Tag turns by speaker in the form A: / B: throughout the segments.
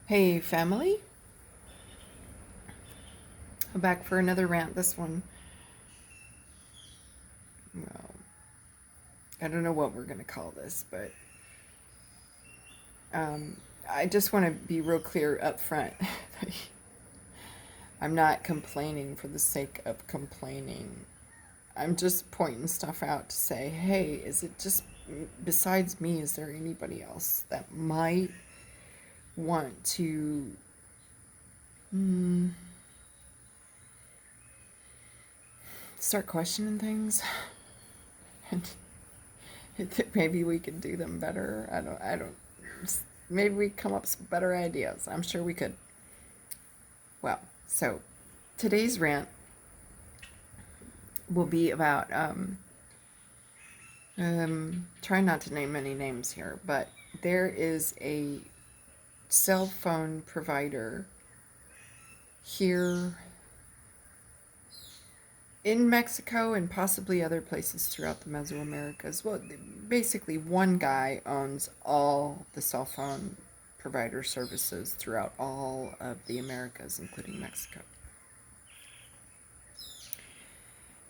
A: Hey family, I'm back for another rant. This one, well, I don't know what we're gonna call this, but I just want to be real clear up front. I'm not complaining for the sake of complaining. I'm just pointing stuff out to say, hey, is it just besides me? Is there anybody else that might want to start questioning things? And maybe we could do them better. I don't, maybe we come up with better ideas. I'm sure we could. Well, so today's rant will be about, try not to name any names here, but there is a cell phone provider here in Mexico and possibly other places throughout the Mesoamericas. Well, basically, one guy owns all the cell phone provider services throughout all of the Americas, including Mexico.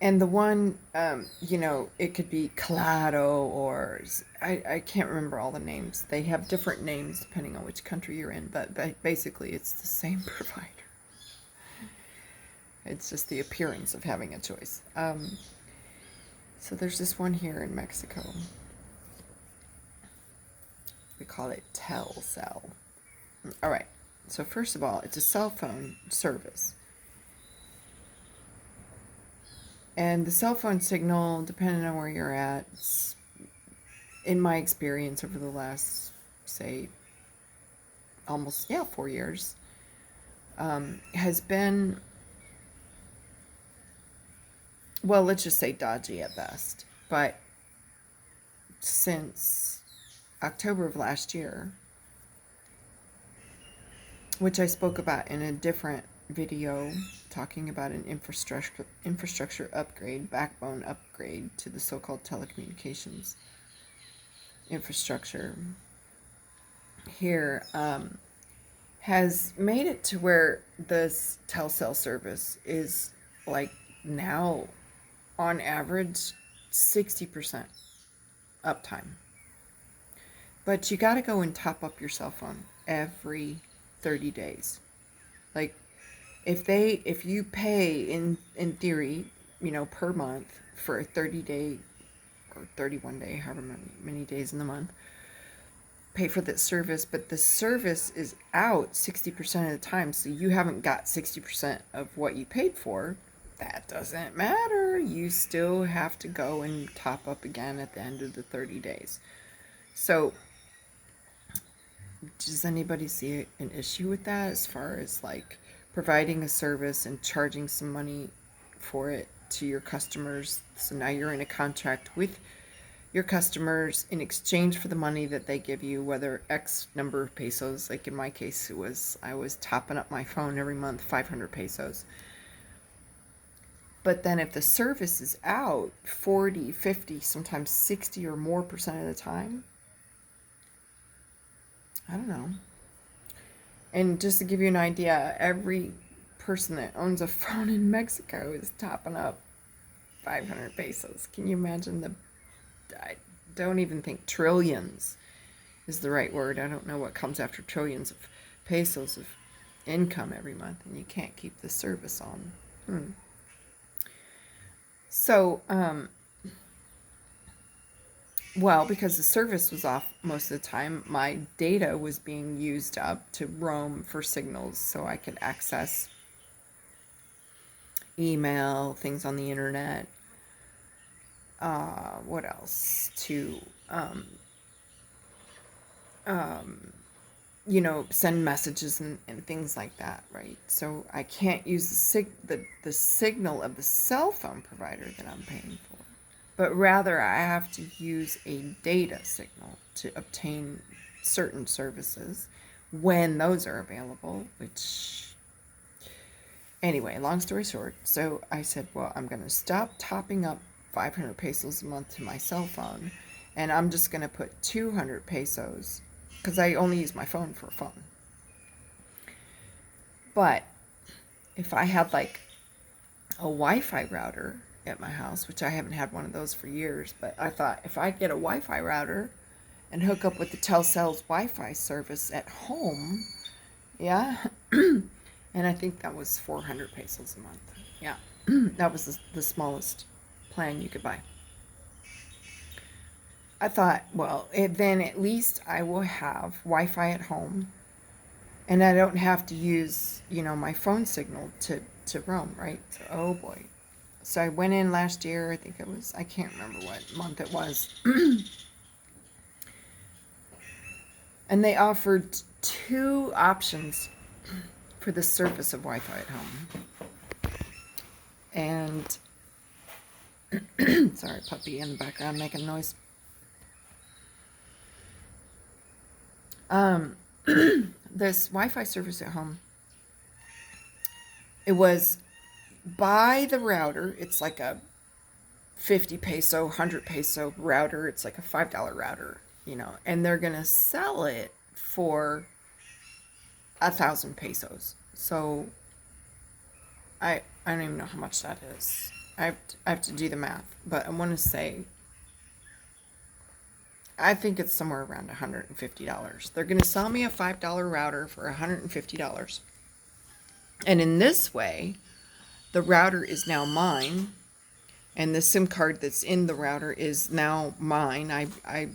A: And the one, it could be Claro or I can't remember all the names. They have different names depending on which country you're in, but basically it's the same provider. It's just the appearance of having a choice. So there's this one here in Mexico. We call it Telcel. All right. So first of all, it's a cell phone service. And the cell phone signal, depending on where you're at, in my experience over the last, say, almost, 4 years, has been, well, let's just say dodgy at best. But since October of last year, which I spoke about in a different video talking about an infrastructure upgrade, backbone upgrade to the so-called telecommunications infrastructure here, has made it to where this Telcel service is like now on average 60% uptime. But you got to go and top up your cell phone every 30 days. Like if you pay in theory, per month for a 30-day or 31-day, however many days in the month, pay for that service, but the service is out 60% of the time, so you haven't got 60% of what you paid for. That doesn't matter. You still have to go and top up again at the end of the 30 days. So does anybody see an issue with that as far as like providing a service and charging some money for it to your customers? So now you're in a contract with your customers in exchange for the money that they give you, whether X number of pesos. Like in my case, I was topping up my phone every month, 500 pesos. But then if the service is out 40, 50, sometimes 60 or more percent of the time, I don't know. And just to give you an idea, every person that owns a phone in Mexico is topping up 500 pesos. Can you imagine I don't even think trillions is the right word. I don't know what comes after trillions of pesos of income every month, and you can't keep the service on. So, well, because the service was off most of the time, my data was being used up to roam for signals so I could access email, things on the internet. What else? To, send messages and things like that, right? So I can't use the signal of the cell phone provider that I'm paying for, but rather I have to use a data signal to obtain certain services when those are available, which, anyway, long story short, so I said, well, I'm going to stop topping up 500 pesos a month to my cell phone, and I'm just going to put 200 pesos, because I only use my phone for a phone. But if I had like a Wi-Fi router at my house, which I haven't had one of those for years, but I thought if I get a Wi-Fi router and hook up with the Telcel's Wi-Fi service at home, yeah, and I think that was 400 pesos a month. Yeah, that was the smallest plan you could buy. I thought, well, then at least I will have Wi-Fi at home, and I don't have to use, my phone signal to roam, right? So, oh boy. So I went in last year, I can't remember what month it was. And they offered 2 options for the service of Wi-Fi at home. And, sorry, puppy in the background making noise. This Wi-Fi service at home, it was by the router. It's like a 50 peso, 100 peso router. It's like a $5 router, and they're going to sell it for 1,000 pesos. So I don't even know how much that is. I have to do the math, but I want to say, I think it's somewhere around $150. They're going to sell me a $5 router for $150. And in this way, the router is now mine, and the SIM card that's in the router is now mine. I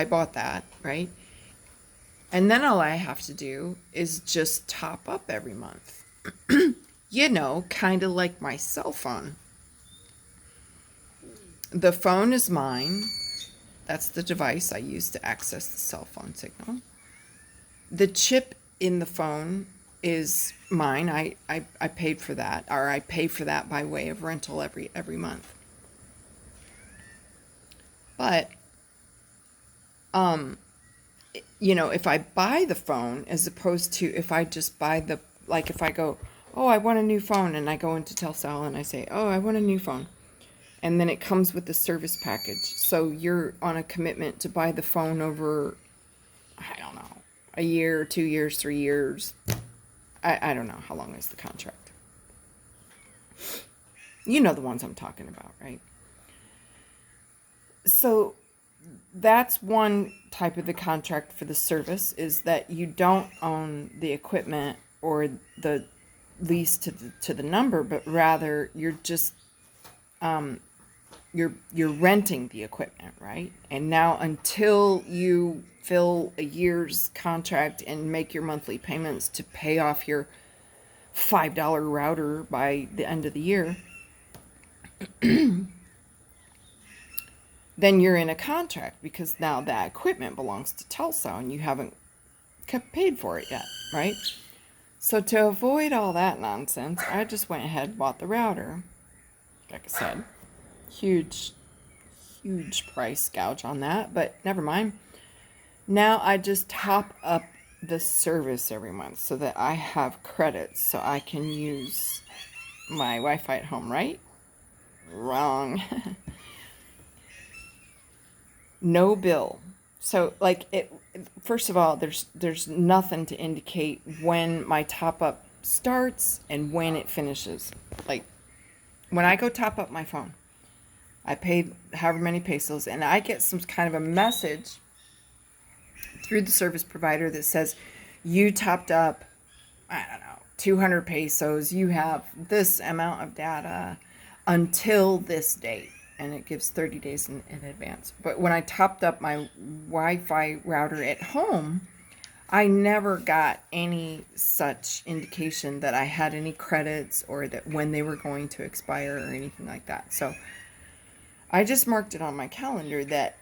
A: bought that, right? And then all I have to do is just top up every month. Kind of like my cell phone. The phone is mine. That's the device I use to access the cell phone signal. The chip in the phone is mine. I paid for that, or I pay for that by way of rental every month. But, if I buy the phone, as opposed to if I just buy if I go, oh, I want a new phone, and I go into Telcel and I say, oh, I want a new phone. And then it comes with the service package. So you're on a commitment to buy the phone over, I don't know, a year, 2 years, 3 years. I don't know how long is the contract. You know the ones I'm talking about, right? So that's one type of the contract for the service, is that you don't own the equipment or the lease to the number, but rather you're just you're renting the equipment, right? And now until you fill a year's contract and make your monthly payments to pay off your $5 router by the end of the year, then you're in a contract, because now that equipment belongs to Telcel and you haven't paid for it yet, right? So to avoid all that nonsense, I just went ahead and bought the router. Like I said, huge price gouge on that, but never mind. Now I just top up the service every month so that I have credits so I can use my Wi-Fi at home, right? Wrong. No bill. So first of all, there's nothing to indicate when my top up starts and when it finishes. Like when I go top up my phone, I paid however many pesos, and I get some kind of a message through the service provider that says, you topped up, I don't know, 200 pesos, you have this amount of data until this date, and it gives 30 days in advance. But when I topped up my Wi-Fi router at home, I never got any such indication that I had any credits or that when they were going to expire or anything like that. So I just marked it on my calendar that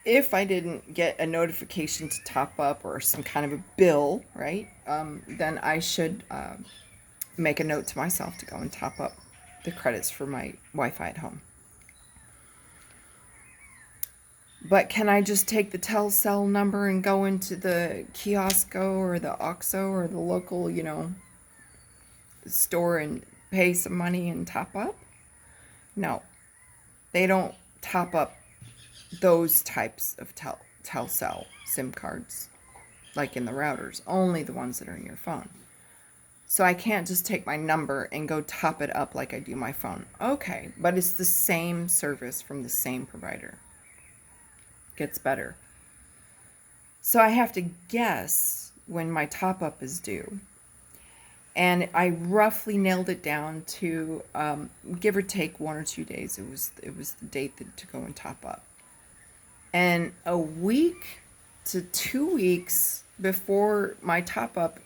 A: if I didn't get a notification to top up or some kind of a bill, right, then I should make a note to myself to go and top up the credits for my Wi-Fi at home. But can I just take the Telcel number and go into the Kiosco or the OXXO or the local, store and pay some money and top up? No. They don't top up those types of Telcel SIM cards like in the routers. Only the ones that are in your phone. So I can't just take my number and go top it up like I do my phone. Okay, but it's the same service from the same provider. Gets better. So I have to guess when my top up is due. And I roughly nailed it down to give or take 1 or 2 days. It was the date to go and top up. And a week to 2 weeks before my top up.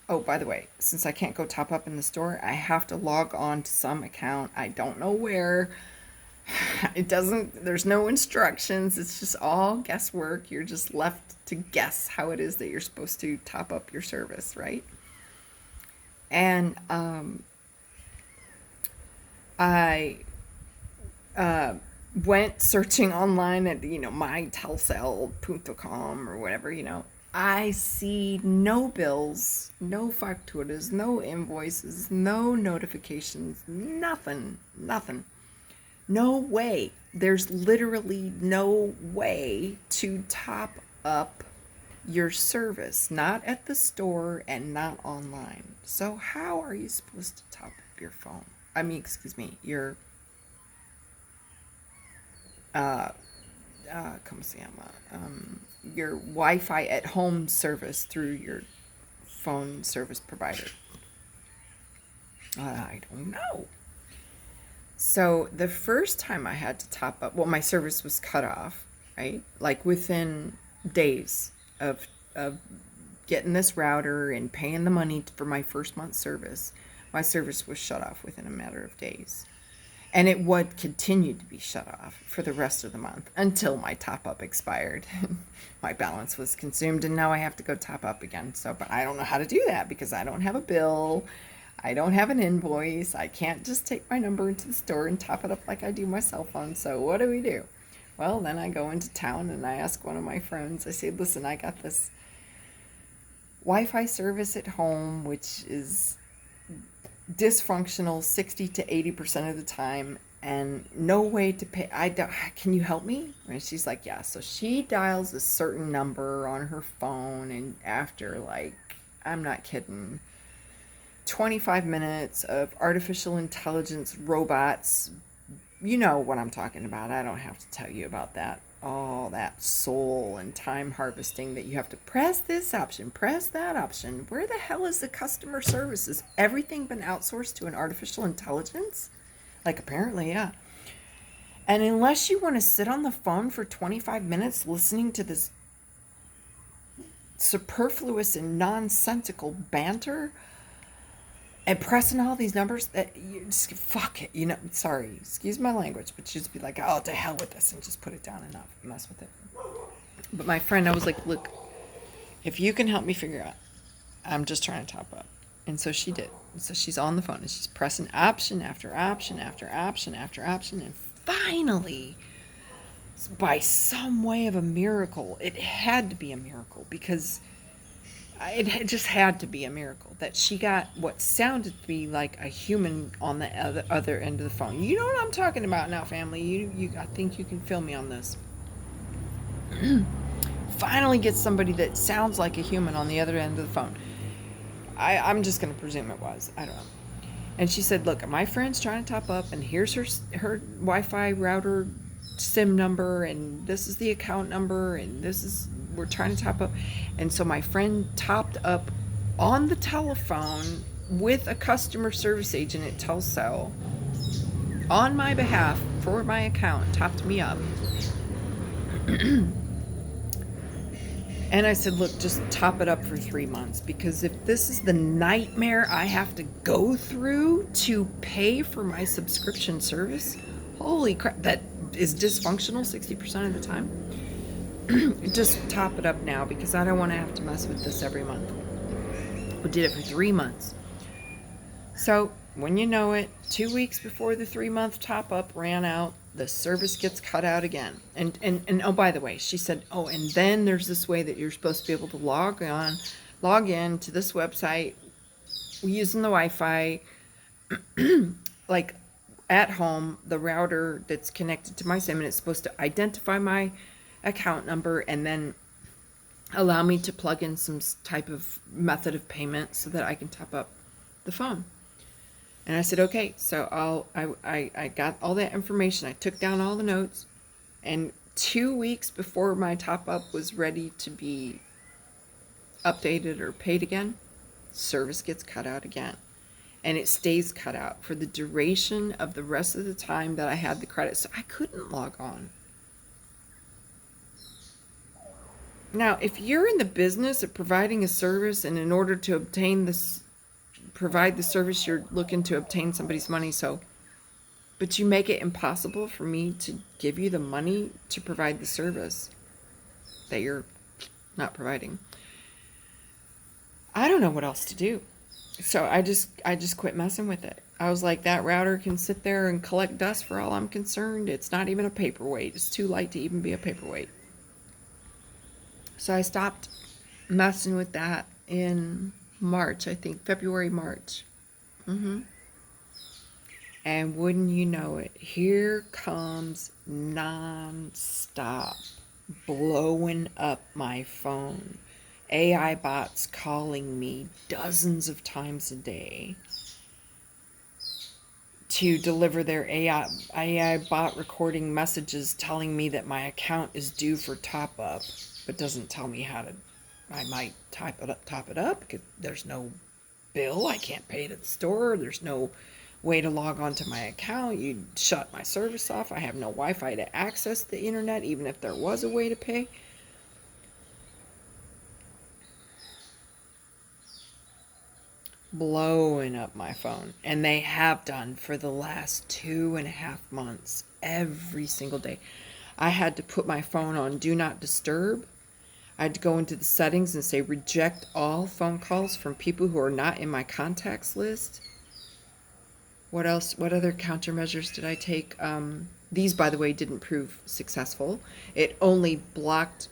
A: Oh, by the way, since I can't go top up in the store, I have to log on to some account. I don't know where. There's no instructions. It's just all guesswork. You're just left to guess how it is that you're supposed to top up your service, right? And I went searching online at, mytelcel.com or whatever, I see no bills, no facturas, no invoices, no notifications, nothing. No way. There's literally no way to top up your service, not at the store and not online. So how are you supposed to top up your phone? Your ¿cómo se llama? Your Wi-Fi at home service through your phone service provider. I don't know. So the first time I had to top up, my service was cut off, right? Like within days of getting this router and paying the money for my first month's service, my service was shut off within a matter of days. And it would continue to be shut off for the rest of the month until my top up expired. My balance was consumed and now I have to go top up again. But I don't know how to do that because I don't have a bill. I don't have an invoice. I can't just take my number into the store and top it up like I do my cell phone. So what do we do? Well, then I go into town and I ask one of my friends, I say, listen, I got this Wi-Fi service at home, which is dysfunctional 60 to 80% of the time and no way to pay. Can you help me? And she's like, yeah. So she dials a certain number on her phone and after, I'm not kidding, 25 minutes of artificial intelligence robots, you know what I'm talking about. I don't have to tell you about that. All that soul and time harvesting that you have to press this option, press that option. Where the hell is the customer service? Has everything been outsourced to an artificial intelligence? Apparently, yeah. And unless you want to sit on the phone for 25 minutes listening to this superfluous and nonsensical banter and pressing all these numbers, that you just fuck it, sorry, excuse my language, but you just be like, oh, to hell with this and just put it down and not mess with it. But my friend, I was like, look, if you can help me figure out, I'm just trying to top up. And so she did. And so she's on the phone and she's pressing option after option after option after option. And finally, by some way of a miracle, it had to be a miracle because it just had to be a miracle that she got what sounded to be like a human on the other end of the phone. You know what I'm talking about now, family. I think you can feel me on this. Finally get somebody that sounds like a human on the other end of the phone. I'm just going to presume it was. I don't know. And she said, look, my friend's trying to top up and here's her Wi-Fi router SIM number and this is the account number and we're trying to top up. And so my friend topped up on the telephone with a customer service agent at Telcel on my behalf for my account, topped me up. And I said, look, just top it up for 3 months because if this is the nightmare I have to go through to pay for my subscription service, holy crap, that is dysfunctional 60% of the time. Just top it up now because I don't want to have to mess with this every month. We did it for 3 months. So when you know it, 2 weeks before the 3-month top up ran out, the service gets cut out again. And oh, by the way, she said, oh, and then there's this way that you're supposed to be able to log in to this website using the Wi-Fi, at home, the router that's connected to my SIM, and it's supposed to identify my account number and then allow me to plug in some type of method of payment so that I can top up the phone. And I said, okay. So I got all that information. I took down all the notes, and 2 weeks before my top up was ready to be updated or paid again, service gets cut out again. And it stays cut out for the duration of the rest of the time that I had the credit. So I couldn't log on. Now, if you're in the business of providing a service, and in order to provide the service, you're looking to obtain somebody's money, but you make it impossible for me to give you the money to provide the service that you're not providing, I don't know what else to do. So I just quit messing with it. I was like, that router can sit there and collect dust for all I'm concerned. It's not even a paperweight. It's too light to even be a paperweight. So I stopped messing with that in March, I think, February, March. And wouldn't you know it, here comes non-stop blowing up my phone. AI bots calling me dozens of times a day to deliver their AI bot recording messages telling me that my account is due for top up, but doesn't tell me how to. I might top it up because there's no bill. I can't pay it at the store. There's no way to log on to my account. You shut my service off. I have no Wi-Fi to access the internet, even if there was a way to pay. Blowing up my phone. And they have done for the last 2.5 months, every single day. I had to put my phone on do not disturb. I had to go into the settings and say reject all phone calls from people who are not in my contacts list. What else? What other countermeasures did I take? These, by the way, didn't prove successful. It only blocked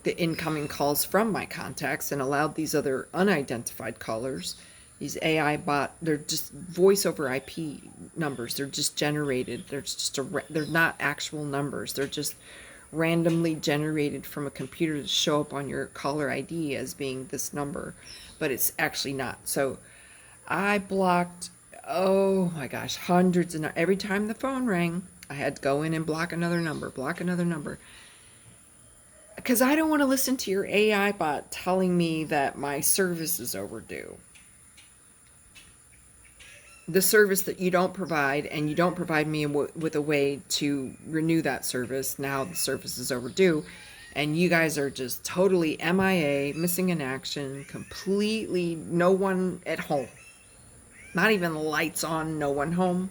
A: the incoming calls from my contacts and allowed these other unidentified callers, these AI bot, they're just voice over IP numbers. They're just generated. They're not actual numbers. They're just randomly generated from a computer to show up on your caller ID as being this number, but it's actually not. So I blocked, oh my gosh, hundreds, and every time the phone rang, I had to go in and block another number, because I don't want to listen to your AI bot telling me that my service is overdue. The service that you don't provide, and you don't provide me with a way to renew that service. Now the service is overdue, and you guys are just totally MIA, missing in action, completely no one at home. Not even lights on, no one home,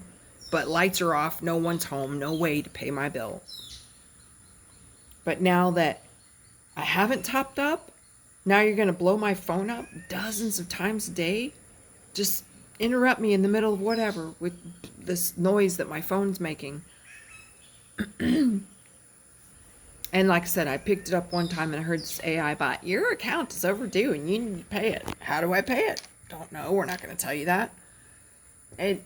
A: but lights are off, no one's home, no way to pay my bill. But now that I haven't topped up, now you're going to blow my phone up dozens of times a day? Just interrupt me in the middle of whatever with this noise that my phone's making. And like I said, I picked it up one time and I heard this AI bot, your account is overdue and you need to pay it. How do I pay it? Don't know. We're not going to tell you that. And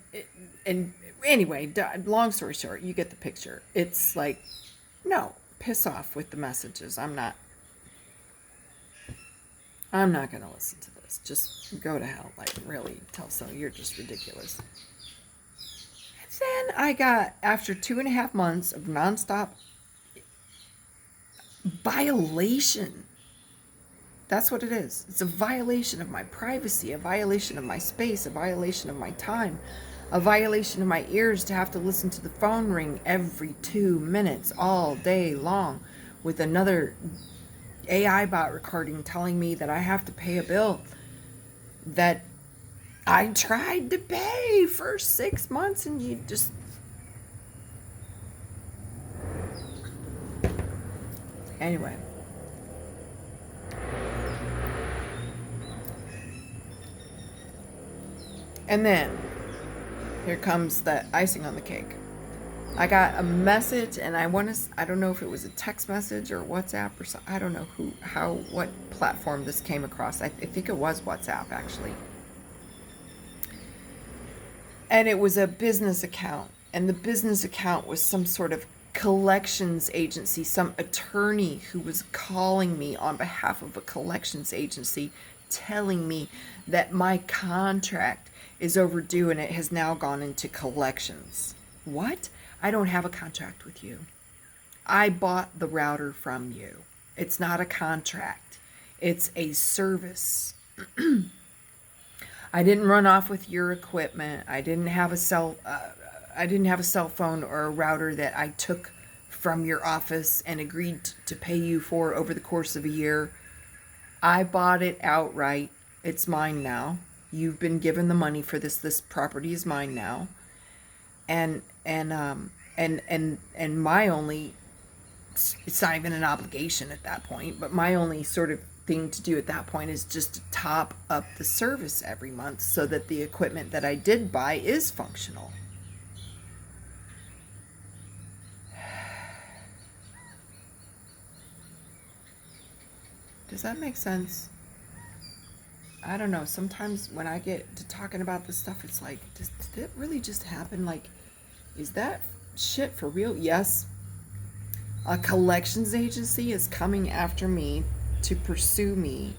A: anyway, long story short, you get the picture. It's like, no, piss off with the messages. I'm not going to listen to this. Just go to hell. Like, really, Telcel, you're just ridiculous. And then I got, after 2.5 months of nonstop violation. That's what it is. It's a violation of my privacy, a violation of my space, a violation of my time, a violation of my ears to have to listen to the phone ring every 2 minutes all day long with another AI bot recording telling me that I have to pay a bill that I tried to pay for 6 months, and you just... Anyway. And then here comes the icing on the cake. I got a message, and I don't know if it was a text message or WhatsApp or something. I don't know what platform this came across. I think it was WhatsApp, actually. And it was a business account, and the business account was some sort of collections agency, some attorney who was calling me on behalf of a collections agency, telling me that my contract is overdue and it has now gone into collections. What? I don't have a contract with you. I bought the router from you. It's not a contract. It's a service. I didn't run off with your equipment. I didn't have a cell phone or a router that I took from your office and agreed to pay you for over the course of a year. I bought it outright. It's mine now. You've been given the money for this. This property is mine now. And my only, it's not even an obligation at that point, but my only sort of thing to do at that point is just to top up the service every month so that the equipment that I did buy is functional. Does that make sense? I don't know. Sometimes when I get to talking about this stuff, it's like, did it really just happen? Like, is that shit for real? Yes. A collections agency is coming after me to pursue me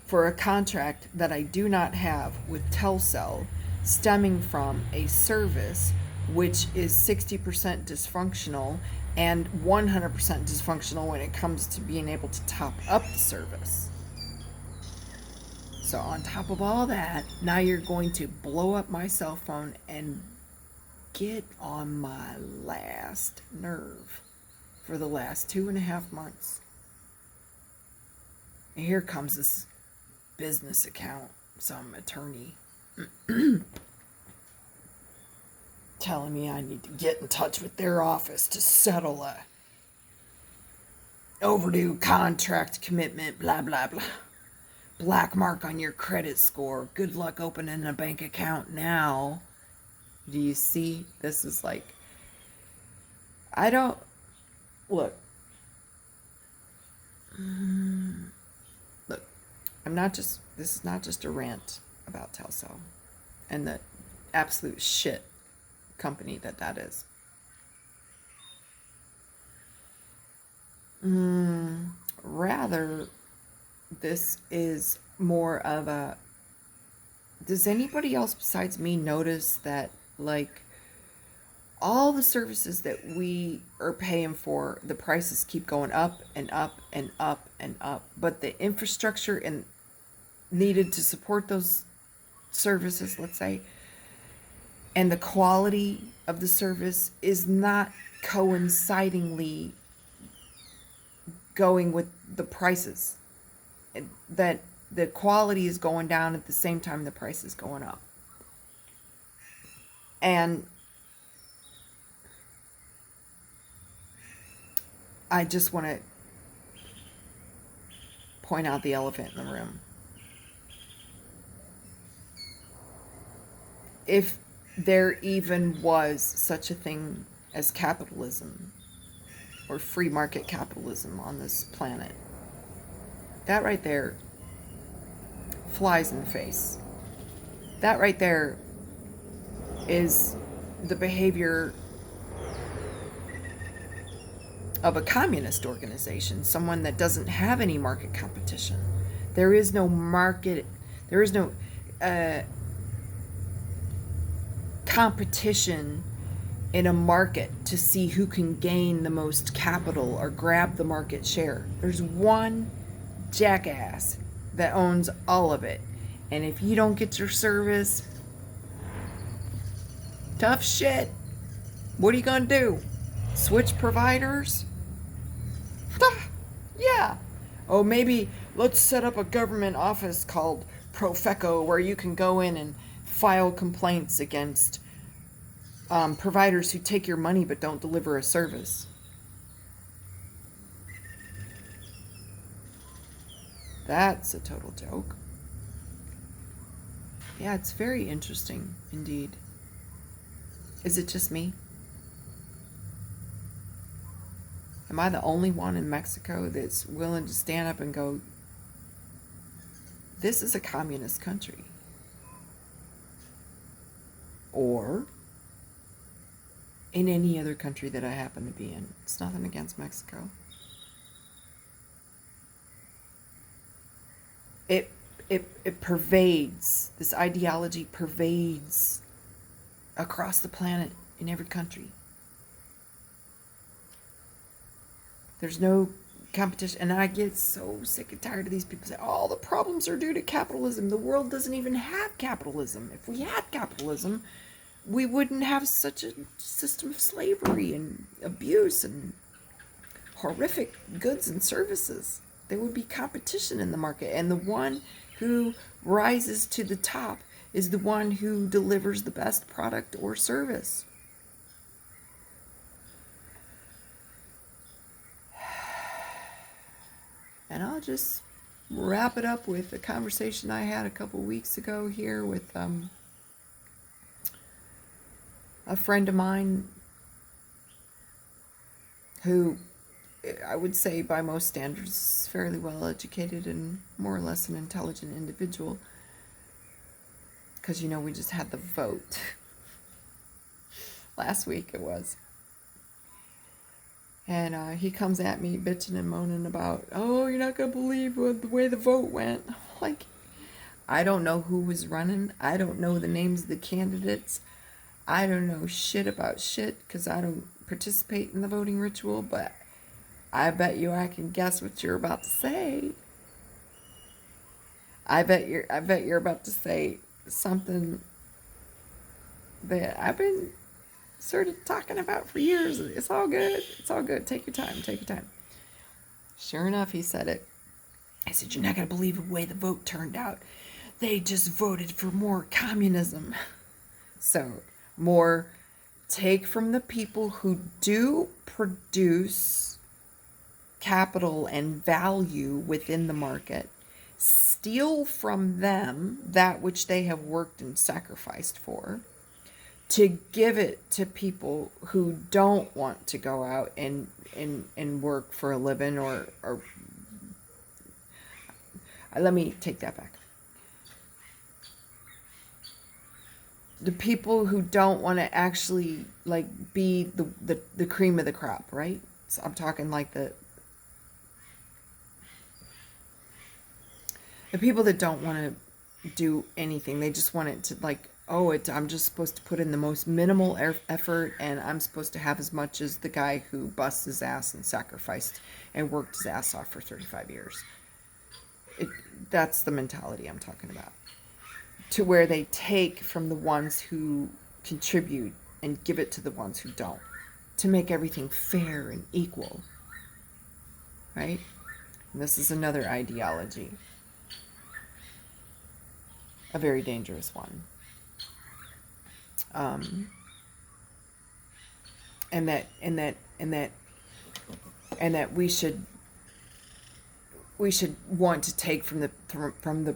A: for a contract that I do not have with Telcel, stemming from a service which is 60% dysfunctional and 100% dysfunctional when it comes to being able to top up the service. So on top of all that, now you're going to blow up my cell phone and get on my last nerve for the last 2.5 months. And here comes this business account, some attorney telling me I need to get in touch with their office to settle a overdue contract commitment, blah, blah, blah. Black mark on your credit score. Good luck opening a bank account now. Do you see? This is like, I don't, look, this is not just a rant about Telcel and the absolute shit company that is. Rather, this is more of a, does anybody else besides me notice that, like, all the services that we are paying for, the prices keep going up and up and up and up, but the infrastructure and needed to support those services, let's say, and the quality of the service is not coincidingly going with the prices. That the quality is going down at the same time the price is going up. And I just want to point out the elephant in the room. If there even was such a thing as capitalism or free market capitalism on this planet, that right there flies in the face. That right there is the behavior of a communist organization, someone that doesn't have any market competition. There is no market, there is no competition in a market to see who can gain the most capital or grab the market share. There's one jackass that owns all of it. And if you don't get your service, tough shit. What are you gonna do? Switch providers? Yeah. Oh, maybe let's set up a government office called Profeco where you can go in and file complaints against providers who take your money but don't deliver a service. That's a total joke. Yeah, it's very interesting indeed. Is it just me? Am I the only one in Mexico that's willing to stand up and go, this is a communist country? Or in any other country that I happen to be in. It's nothing against Mexico. It pervades, this ideology pervades across the planet in every country. There's no competition. And I get so sick and tired of these people say, all the problems are due to capitalism. The world doesn't even have capitalism. If we had capitalism, we wouldn't have such a system of slavery and abuse and horrific goods and services. There would be competition in the market, and the one who rises to the top is the one who delivers the best product or service. And I'll just wrap it up with a conversation I had a couple weeks ago here with a friend of mine who I would say by most standards is fairly well educated and more or less an intelligent individual. Because, we just had the vote. Last week it was. And he comes at me bitching and moaning about, oh, you're not going to believe the way the vote went. Like, I don't know who was running. I don't know the names of the candidates. I don't know shit about shit because I don't participate in the voting ritual, but I bet you I can guess what you're about to say. I bet you're about to say something that I've been sort of talking about for years. It's all good. It's all good. Take your time. Take your time. Sure enough, he said it. I said, you're not going to believe the way the vote turned out. They just voted for more communism. So, more take from the people who do produce capital and value within the market, steal from them that which they have worked and sacrificed for, to give it to people who don't want to go out and work for a living or let me take that back. The people who don't want to actually be the cream of the crop, right? So I'm talking like the people that don't want to do anything. They just want it to I'm just supposed to put in the most minimal effort, and I'm supposed to have as much as the guy who busts his ass and sacrificed and worked his ass off for 35 years. That's the mentality I'm talking about. To where they take from the ones who contribute and give it to the ones who don't, to make everything fair and equal, right? And this is another ideology, a very dangerous one. And that we should want to take from the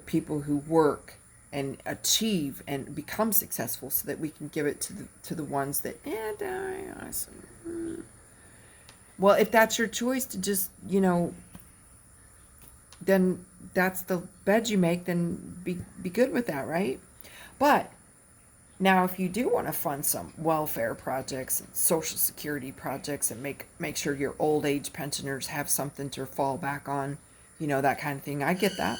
A: people who work and achieve and become successful, so that we can give it to the ones that well, if that's your choice to just then that's the bed you make, then be good with that, right? But now, if you do want to fund some welfare projects and social security projects and make sure your old age pensioners have something to fall back on, that kind of thing, I get that.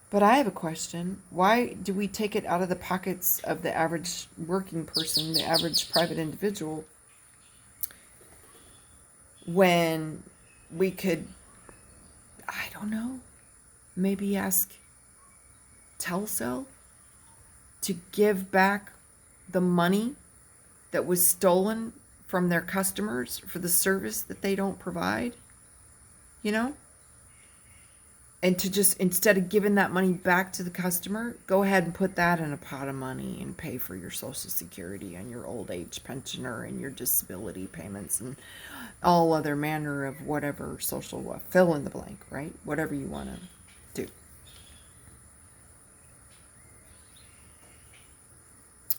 A: But I have a question. Why do we take it out of the pockets of the average working person, the average private individual, when we could, I don't know, maybe ask Telcel to give back the money that was stolen from their customers for the service that they don't provide, and to just, instead of giving that money back to the customer, go ahead and put that in a pot of money and pay for your Social Security and your old age pensioner and your disability payments and all other manner of whatever social, fill in the blank, right? Whatever you want to do.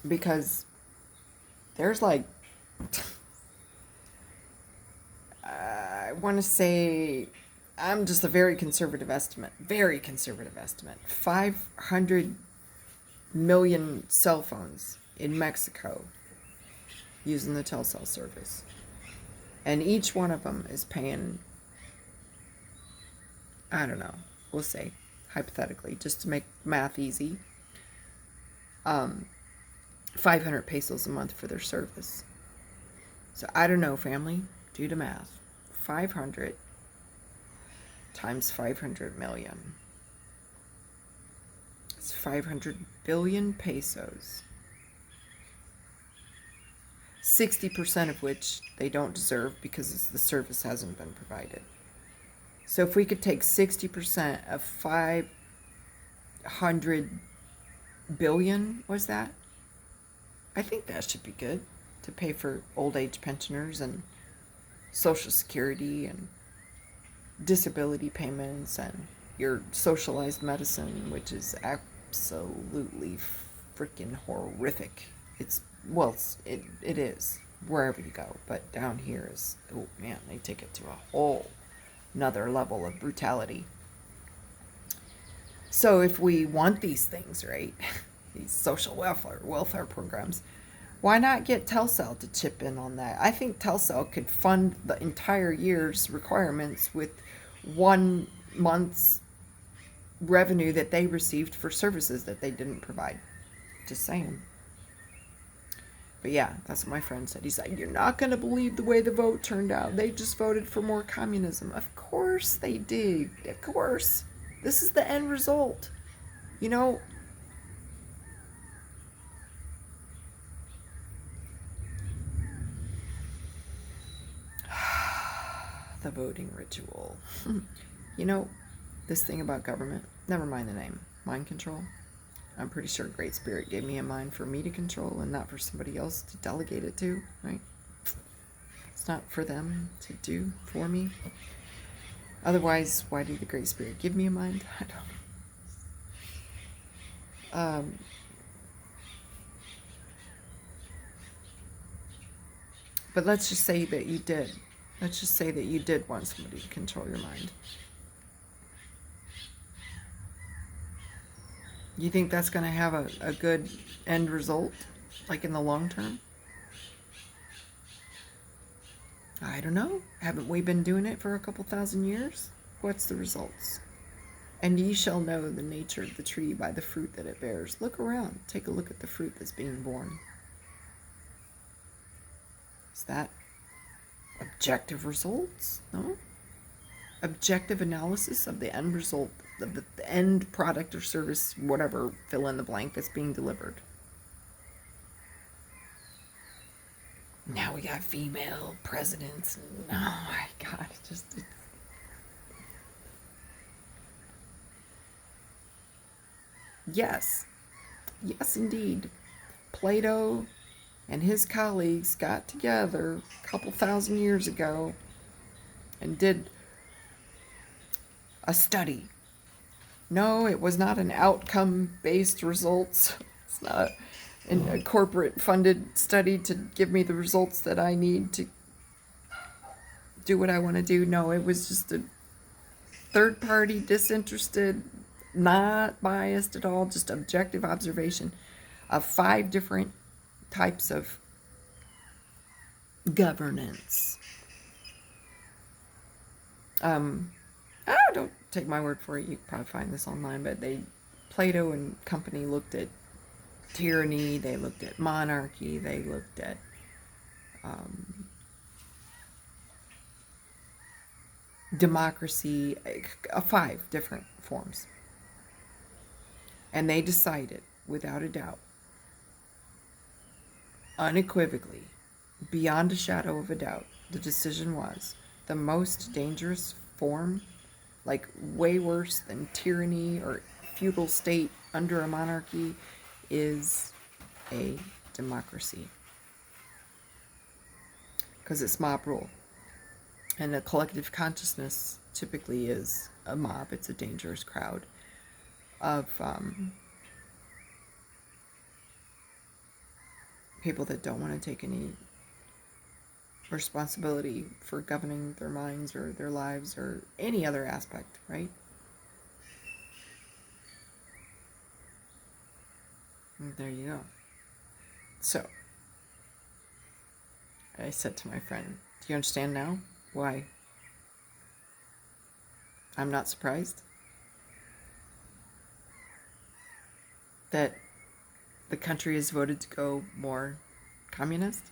A: Because there's I want to say, I'm just a very conservative estimate, 500 million cell phones in Mexico using the Telcel service. And each one of them is paying, I don't know, we'll say, hypothetically, just to make math easy, 500 pesos a month for their service. So I don't know, family, do the math. 500 times 500 million. It's 500 billion pesos. 60% of which they don't deserve because the service hasn't been provided. So if we could take 60% of 500 billion, was that? I think that should be good to pay for old age pensioners and Social Security and disability payments and your socialized medicine, which is absolutely freaking horrific. It is wherever you go, but down here is, oh man, they take it to a whole another level of brutality. So if we want these things, right, these social welfare programs, why not get Telcel to chip in on that? I think Telcel could fund the entire year's requirements with 1 month's revenue that they received for services that they didn't provide. Just saying. But yeah, that's what my friend said. He's like, you're not going to believe the way the vote turned out. They just voted for more communism. Of course they did. Of course. This is the end result. You know, the voting ritual. You know, this thing about government, never mind the name, mind control. I'm pretty sure Great Spirit gave me a mind for me to control and not for somebody else to delegate it to, right? It's not for them to do for me. Otherwise, why did the Great Spirit give me a mind? I don't know. But let's just say that you did. Let's just say that you did want somebody to control your mind. You think that's going to have a good end result, like in the long term? I don't know. Haven't we been doing it for a couple thousand years? What's the results? And ye shall know the nature of the tree by the fruit that it bears. Look around. Take a look at the fruit that's being born. Is that objective results? No? Objective analysis of the end result, of the end product or service, whatever, fill in the blank, that's being delivered. Now we got female presidents. Oh my God, it's yes, indeed. Plato and his colleagues got together a couple thousand years ago and did a study. No, it was not an outcome-based results. It's not a corporate-funded study to give me the results that I need to do what I want to do. No, it was just a third-party, disinterested, not biased at all, just objective observation of 5 different types of governance. Don't take my word for it. You can probably find this online, but Plato and company looked at tyranny, they looked at monarchy, they looked at democracy, 5 different forms. And they decided, without a doubt, unequivocally, beyond a shadow of a doubt, the decision was the most dangerous form, like way worse than tyranny or feudal state under a monarchy, is a democracy. Because it's mob rule. And a collective consciousness typically is a mob. It's a dangerous crowd of people that don't want to take any responsibility for governing their minds or their lives or any other aspect, right? And there you go. So I said to my friend, do you understand now why I'm not surprised that the country has voted to go more communist?